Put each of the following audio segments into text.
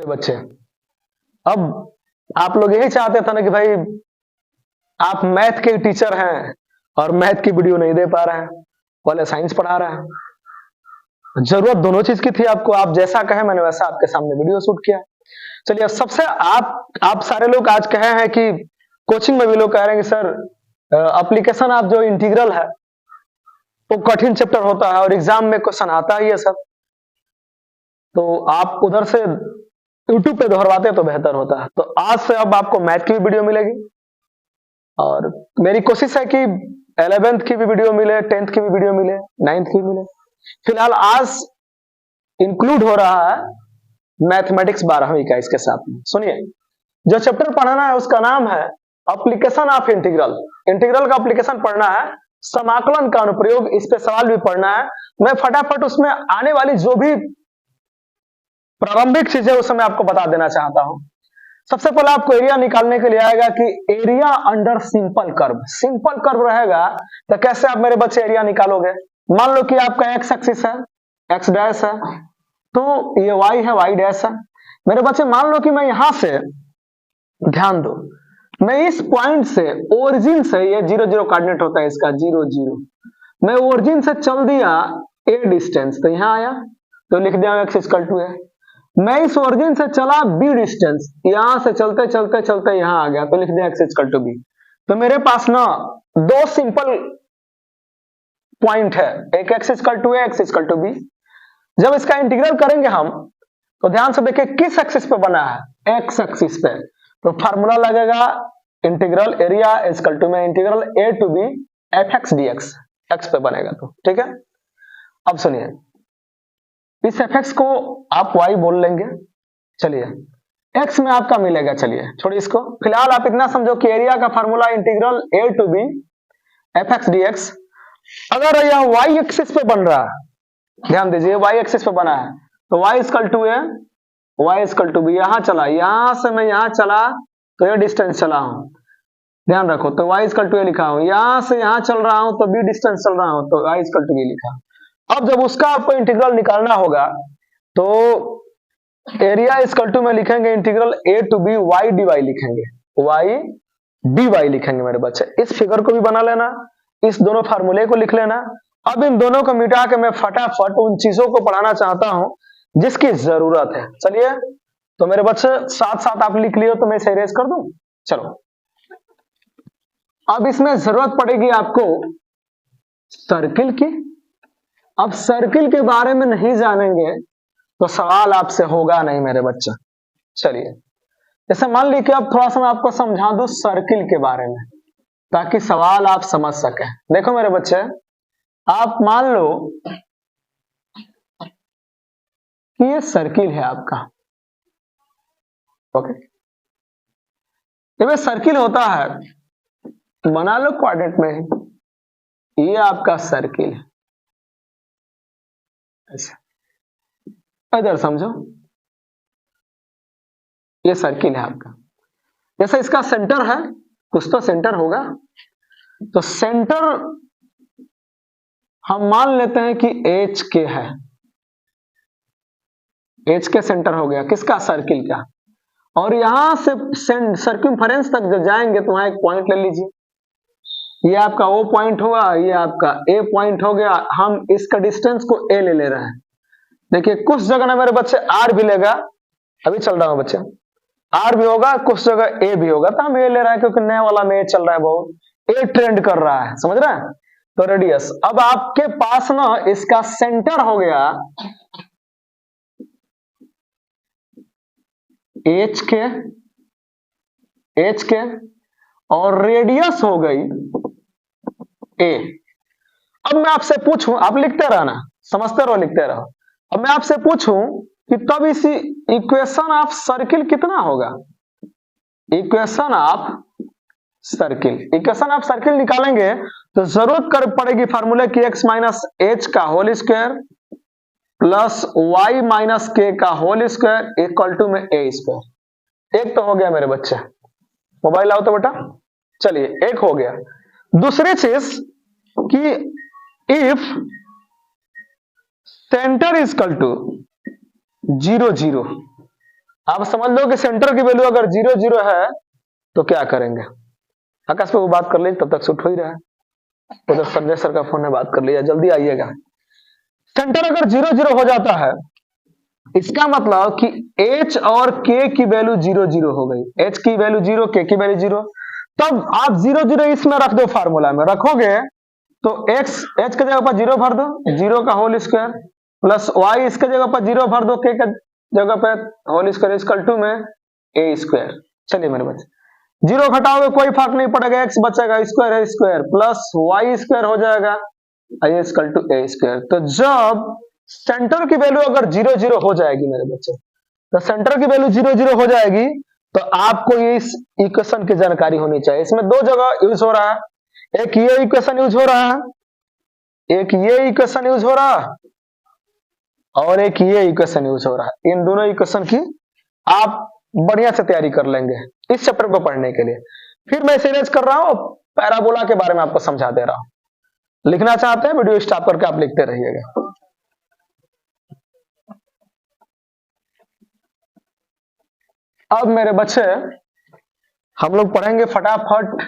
बच्चे, अब आप लोग यही चाहते थे ना कि भाई आप मैथ के टीचर हैं और मैथ की वीडियो नहीं दे पा रहे हैं, पहले साइंस पढ़ा रहे हैं। जरूरत दोनों चीज की थी आपको, आप जैसा कहे मैंने वैसा आपके सामने वीडियो शूट किया। चलिए, सबसे आप सारे लोग आज कहे हैं कि कोचिंग में भी लोग कह रहे हैं कि सर एप्लीकेशन आप जो इंटीग्रल है वो कठिन चैप्टर होता है और एग्जाम में क्वेश्चन आता ही है सर, तो आप उधर से यूट्यूब पे दोहरवाते तो बेहतर होता है। तो आज से अब आपको मैथ की भी वीडियो मिलेगी और मेरी कोशिश है कि 11th की भी वीडियो मिले, 10th की भी वीडियो मिले, 9th की भी मिले। फिलहाल आज इंक्लूड हो रहा है मैथमेटिक्स 12वीं का इसके साथ में। सुनिए, जो चैप्टर पढ़ाना है उसका नाम है एप्लीकेशन ऑफ इंटीग्रल। इंटीग्रल का एप्लीकेशन पढ़ना है, समाकलन का अनुप्रयोग, इस पे सवाल भी पढ़ना है। मैं फटाफट उसमें आने वाली जो भी प्रारंभिक चीजें उस समय आपको बता देना चाहता हूं। सबसे पहले आपको एरिया निकालने के लिए आएगा कि area under simple curve. Simple curve रहेगा तो कैसे आप मेरे बच्चे एरिया निकालोगे? मान लो कि आपका एक्स एक्सिस है, एक्स डैश है, तो ये वाई है, वाई डैश है। मेरे बच्चे मान लो कि मैं यहां से, ध्यान दो, मैं इस पॉइंट से, ओरिजिन से, ये 0 0 कोऑर्डिनेट होता है इसका, 0 0, मैं ओरिजिन से चल दिया ए डिस्टेंस, तो यहां आया तो लिख दिया एक्स इक्वल टू है। मैं इस ओरिजिन से चला बी डिस्टेंस, यहां से चलते चलते चलते यहां आ गया तो लिख दिया एक्स इक्वल टू बी। तो मेरे पास ना दो सिंपल पॉइंट है, एक एक्स इक्वल टू है, एक्स इक्वल टू बी। जब इसका इंटीग्रल करेंगे हम तो ध्यान से देखिए किस एक्सिस पे बना है, एक्स एक्सिस पे, तो फार्मूला लगेगा इंटीग्रल एरिया इक्वल टू में integral A to B F X D X, X पे बनेगा तो ठीक है। अब सुनिए, इस एफ एक्स को आप y बोल लेंगे। चलिए, x में आपका मिलेगा, चलिए छोड़िए इसको, फिलहाल आप इतना समझो कि एरिया का formula integral a to B F X D X. अगर यह y एक्सिस पे बन रहा है, ध्यान दीजिए y एक्सिस पे बना है, तो y इक्वल टू है, y इक्वल टू बी, यहां चला, यहां से मैं यहां चला तो ये डिस्टेंस चला हूं, ध्यान रखो, तो y इक्वल टू ए लिखा हूं, यहां से यहां चल रहा हूं तो b डिस्टेंस चल रहा हूं तो y इक्वल टू बी लिखा। अब जब उसका आपको इंटीग्रल निकालना होगा तो एरिया इक्वल टू में लिखेंगे integral A to B Y D Y लिखेंगे, वाई डी वाई लिखेंगे मेरे बच्चे। इस फिगर को भी बना लेना, इस दोनों फार्मूले को लिख लेना। अब इन दोनों को मिटा के मैं फटाफट उन चीजों को पढ़ाना चाहता हूं जिसकी जरूरत है। चलिए, तो मेरे बच्चे साथ साथ आप लिख लियो तो मैं इसे इरेज कर दूं। चलो, अब इसमें जरूरत पड़ेगी आपको सर्किल की। अब सर्किल के बारे में नहीं जानेंगे तो सवाल आपसे होगा नहीं मेरे बच्चे। चलिए, जैसे मान लीजिए अब थोड़ा सा मैं आपको समझा दूं सर्किल के बारे में ताकि सवाल आप समझ सकें। देखो मेरे बच्चे, आप मान लो कि ये सर्किल है आपका, ओके, जब ये सर्किल होता है, बना लो क्वाड्रेंट में, ये आपका सर्किल है, ऐसा इधर समझो, ये सर्किल है आपका। जैसे इसका सेंटर है, कुछ तो सेंटर होगा, तो सेंटर हम मान लेते हैं कि एच के है, एच के सेंटर हो गया किसका, सर्किल का। और यहां से सर्कमफेरेंस तक जब जाएंगे तो वहां एक पॉइंट ले लीजिए, ये आपका ओ पॉइंट होगा, ये आपका ए पॉइंट हो गया। हम इसका डिस्टेंस को ए ले रहे हैं। देखिए कुछ जगह ना मेरे बच्चे आर भी लेगा, अभी चल रहा हूं बच्चे, आर भी होगा, कुछ जगह ए भी होगा, तो हम ए ले रहे हैं क्योंकि नया वाला में ए चल रहा है, बहुत ए ट्रेंड कर रहा है, समझ रहे हैं। तो रेडियस, अब आपके पास ना इसका सेंटर हो गया एच के और रेडियस हो गई ए। अब मैं आपसे पूछूं, आप लिखते रहना, समझते रहो, लिखते रहो। अब मैं आपसे पूछूं कि तब इस इक्वेशन ऑफ सर्किल कितना होगा, इक्वेशन ऑफ सर्किल निकालेंगे तो जरूरत कर पड़ेगी फार्मूले की एक्स माइनस एच का whole square plus Y minus K का होल स्क्वायर इक्वल टू में ए स्क्वायर। एक तो हो गया मेरे बच्चे, मोबाइल आओ तो बेटा, चलिए एक हो गया। दूसरी चीज कि if centre is equal to 0 0, आप समझ लो कि सेंटर की वैल्यू अगर 0 0 है तो क्या करेंगे। आकाश पे वो बात कर लीजिए, तब तक शूट हो ही रहा है। उधर संजय सर का फोन है, बात कर लिया, जल्दी आइएगा। सेंटर अगर 0 0 हो जाता है, इसका मतलब कि h और k की वैल्यू 0 0 हो गई। h की वैल्यू 0, k की वैल्यू 0। तब आप 0 0 इसमें रख दो, फार्मूला में रखोगे तो h के जगह पर 0 भर दो, 0 का होल स्क्वायर, प्लस y इसके जगह पर 0 भर दो, k के जगह पर होल स्क्वायर इक्वल टू में a स्क्वायर। चलिए मेरे बच्चे, 0 घटाओगे कोई फर्क नहीं पड़ेगा, x बचेगा, स्क्वायर है स्क्वायर, प्लस y स्क्वायर हो जाएगा, i equal to a square. तो जब सेंटर की वैल्यू अगर 0 0 हो जाएगी मेरे बच्चे, तो सेंटर की वैल्यू 0 0 हो जाएगी, तो आपको इस इक्वेशन की जानकारी होनी चाहिए। इसमें दो जगह यूज हो रहा है, एक ये इक्वेशन यूज हो रहा है, एक ये इक्वेशन यूज हो रहा है, और एक ये इक्वेशन यूज हो रहा है। इन दोनों इक्वेशन की आप बढ़िया से तैयारी कर लेंगे इस चैप्टर को पढ़ने के लिए। फिर मैं सीरीज कर रहा हूं, पैराबोला के बारे में आपको समझा दे रहा हूं। लिखना चाहते हैं वीडियो स्टॉप करके आप लिखते रहिएगा। अब मेरे बच्चे हम लोग पढ़ेंगे फटाफट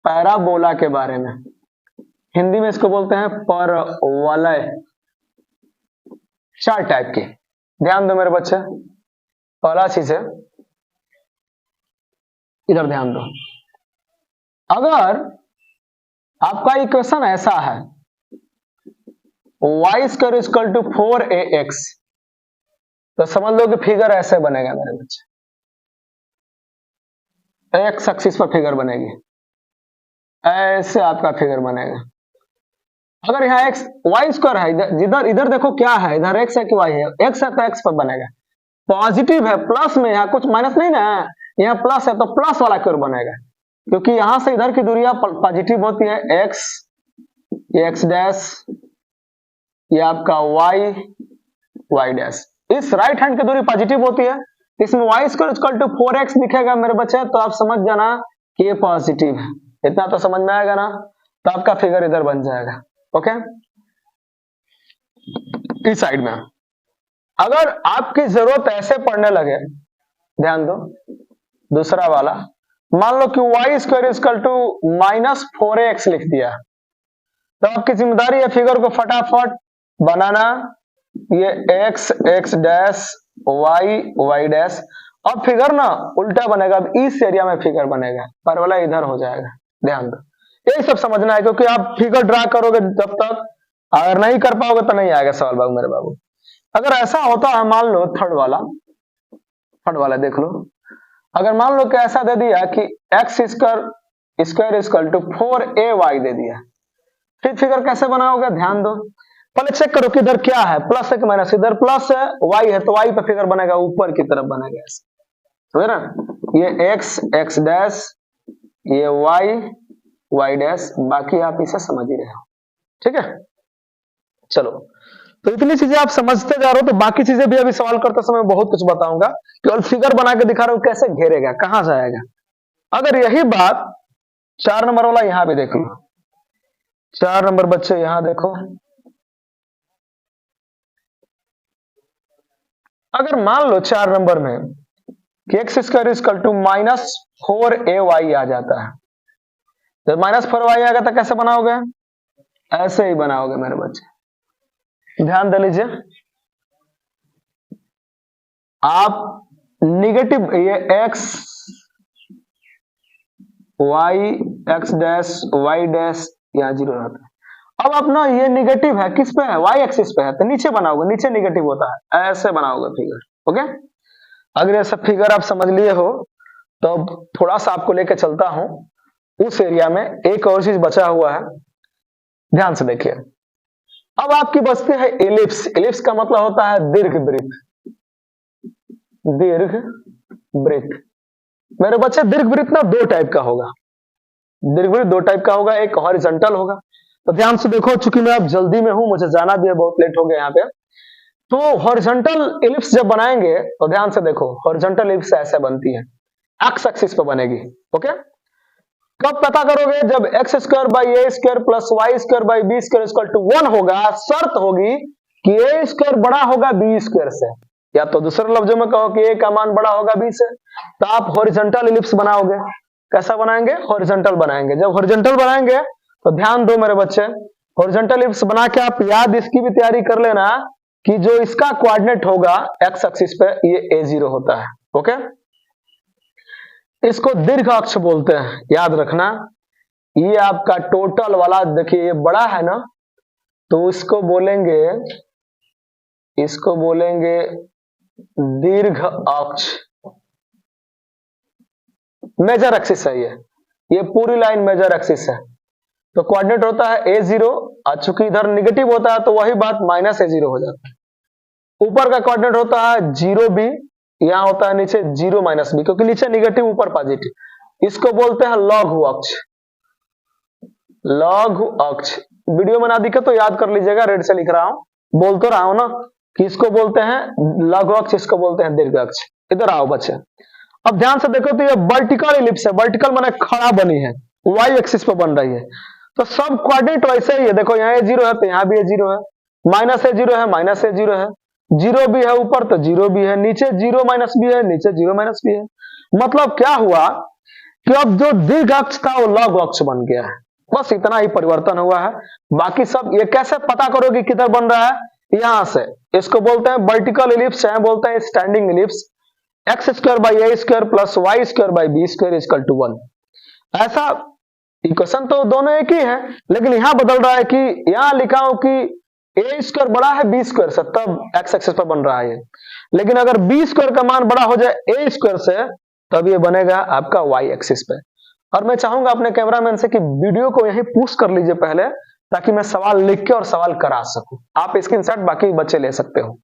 पैराबोला के बारे में। हिंदी में इसको बोलते हैं परवलय। 4 टाइप की, ध्यान दो मेरे बच्चे। पहला चीज है, इधर ध्यान दो, अगर आपका इक्वेशन ऐसा है y square equal to 4ax, तो समझ लो कि फिगर ऐसे बनेगा मेरे बच्चे, एक्स एक्सिस पर फिगर बनेगी, ऐसे आपका फिगर बनेगा। अगर यहाँ एक्स वाई स्क्वायर है, जिधर इधर देखो क्या है, इधर एक्स है कि वाई है, एक्स है तो एक्स पर बनेगा, पॉजिटिव है प्लस में, यहाँ कुछ माइनस नहीं ना, यहाँ प्लस है तो प्लस वाला कर्व बनेगा, क्योंकि यहां से इधर की दूरियां पॉजिटिव होती है। एक्स, ये एक्स डैश, ये आपका वाई, वाई डैश, इस राइट हैंड की दूरी पॉजिटिव होती है, इसमें Y square equal to 4x दिखेगा मेरे बच्चे, तो आप समझ जाना कि ये पॉजिटिव है। इतना तो समझ में आएगा ना, तो आपका फिगर इधर बन जाएगा। ओके, इस साइड में अगर आपकी जरूरत ऐसे पढ़ने लगे, ध्यान दो, दूसरा वाला, मान लो कि Y square equal to -4ax लिख दिया, तो आपकी जिम्मेदारी है फिगर को फटाफट बनाना। ये x x dash y y dash, अब फिगर ना उल्टा बनेगा, अब इस एरिया में फिगर बनेगा, परवलय इधर हो जाएगा। ध्यान दो, यही सब समझना है, क्योंकि आप फिगर ड्रा करोगे जब तक, अगर नहीं कर पाओगे तो नहीं आएगा सवाल बाबू मेरे बाबू। अगर ऐसा होता है, मान लो थर्ड वाला देख लो, अगर मान लो कि ऐसा दे दिया कि x square equal to 4ay दे दिया, फिर फिगर कैसे बनाओगे, ध्यान दो, पहले चेक करो कि इधर क्या है, प्लस है कि माइनस, इधर प्लस है, y है तो y पे फिगर बनेगा, ऊपर की तरफ बनेगा ऐसे, समझ ना, ये x x डैश, ये y y डैश, बाकी आप इसे समझ ही रहे हो, ठीक है। चलो, तो इतनी चीजें आप समझते जा रहे हो, तो बाकी चीजें भी अभी सवाल करते समय बहुत कुछ बताऊंगा, केवल फिगर बना के दिखा रहा हूं कैसे घेरेगा, कहां जाएगा। अगर यही बात 4 नंबर वाला यहां भी देख लो, 4 नंबर बच्चे यहां देखो, अगर मान लो 4 नंबर में कि X square equal to -4ay आ जाता है, जब -4y आएगा तो कैसे बनाओगे, ऐसे ही बनाओगे मेरे बच्चे, ध्यान दे लीजिए। आप निगेटिव, ये x y x dash y dash यहां 0 रहता है। अब अपना ये निगेटिव है, किस पे है, y एक्सिस पे है, तो नीचे बनाओगे, नीचे निगेटिव होता है, ऐसे बनाओगे फिगर। ओके, अगर ये सब फिगर आप समझ लिए हो, तो अब थोड़ा सा आपको लेकर चलता हूं उस एरिया में, एक और चीज बचा हुआ है, ध्यान से देखिए। अब आपकी बचती है एलिप्स। एलिप्स का मतलब होता है दीर्घ वृत्त, दीर्घ वृत्त मेरे बच्चे। दीर्घ वृत्त ना 2 टाइप का होगा, दीर्घ वृत्त 2 टाइप का होगा, एक हॉरिजॉन्टल होगा, तो ध्यान से देखो, चूंकि मैं अब जल्दी में हूं, मुझे जाना भी है, बहुत लेट हो गया यहाँ पे, तो हॉरिजॉन्टल एलिप्स जब बनाएंगे तो ध्यान से देखो, हॉरिजॉन्टल एलिप्स ऐसे बनती है, एक्स एक्सिस पे बनेगी। ओके, कब पता करोगे, जब X square by A square plus Y square by B square equal to 1 होगा, शर्त होगी कि ए स्क्वायर बड़ा होगा बी स्क्वायर से, या तो दूसरे लफ्जों में कहो कि ए का मान बड़ा होगा बी से, तो आप हॉरिजॉन्टल इलिप्स बनाओगे। कैसा बनाएंगे? हॉरिजॉन्टल बनाएंगे। जब हॉरिजॉन्टल बनाएंगे तो ध्यान दो मेरे बच्चे, हॉरिजॉन्टल इलिप्स बना के आप याद इसकी भी तैयारी कर लेना कि जो इसका कोऑर्डिनेट होगा एक्स एक्सिस पे ये a0 होता है। ओके, इसको दीर्घ अक्ष बोलते हैं, याद रखना। ये आपका टोटल वाला देखिए ये बड़ा है ना, तो इसको बोलेंगे दीर्घ अक्ष, मेजर एक्सिस है ये पूरी लाइन मेजर एक्सिस है। तो कोऑर्डिनेट होता है a0, चूंकि इधर निगेटिव होता है तो वही बात माइनस a0 हो जाता है। ऊपर का कोऑर्डिनेट होता है 0b, यहां होता है नीचे 0 माइनस b, क्योंकि नीचे निगेटिव ऊपर पॉजिटिव। इसको बोलते हैं लघु अक्ष। लघु अक्ष वीडियो में ना दिखे तो याद कर लीजिएगा, रेड से लिख रहा हूं, बोल तो रहा हूं ना कि इसको बोलते हैं लघु अक्ष, इसको बोलते हैं दीर्घ अक्ष। इधर आओ बच्चे, अब ध्यान से देखो तो ये वर्टिकल इलिप्स है, वर्टिकल माने खड़ा बनी है, वाई एक्सिस पे बन रही है। तो सब कोऑर्डिनेट वैसे ही है, देखो यहाँ a0 है तो यहाँ भी a0 है, माइनस a0 है माइनस a0 है, 0 भी है ऊपर तो 0 भी है, नीचे 0 माइनस भी है, नीचे 0 माइनस भी है। मतलब क्या हुआ कि अब जो दीर्घ अक्ष था वो लघु अक्ष बन गया है, बस इतना ही परिवर्तन हुआ है। बाकी सब ये कैसे पता करोगे किधर बन रहा है? यहां से, इसको बोलते हैं वर्टिकल इलिप्स, चाहे बोलते हैं standing ellipse. X square by A square plus Y square by B square equal to 1। ऐसा इक्वेशन तो दोनों एक ही है, लेकिन यहां बदल रहा है कि यहां लिखा हो कि ए स्क्वायर बड़ा है बी स्क्वायर से, तब एक्स एक्सिस पर बन रहा है। लेकिन अगर बी स्क्वायर का मान बड़ा हो जाए ए स्क्वायर से, तब ये बनेगा आपका वाई एक्सिस पे। और मैं चाहूंगा अपने कैमरामैन से कि वीडियो को यहीं पूछ कर लीजिए पहले, ताकि मैं सवाल लिख के और सवाल करा सकूं। आप स्क्रीनशॉट बाकी बच्चे ले सकते हो।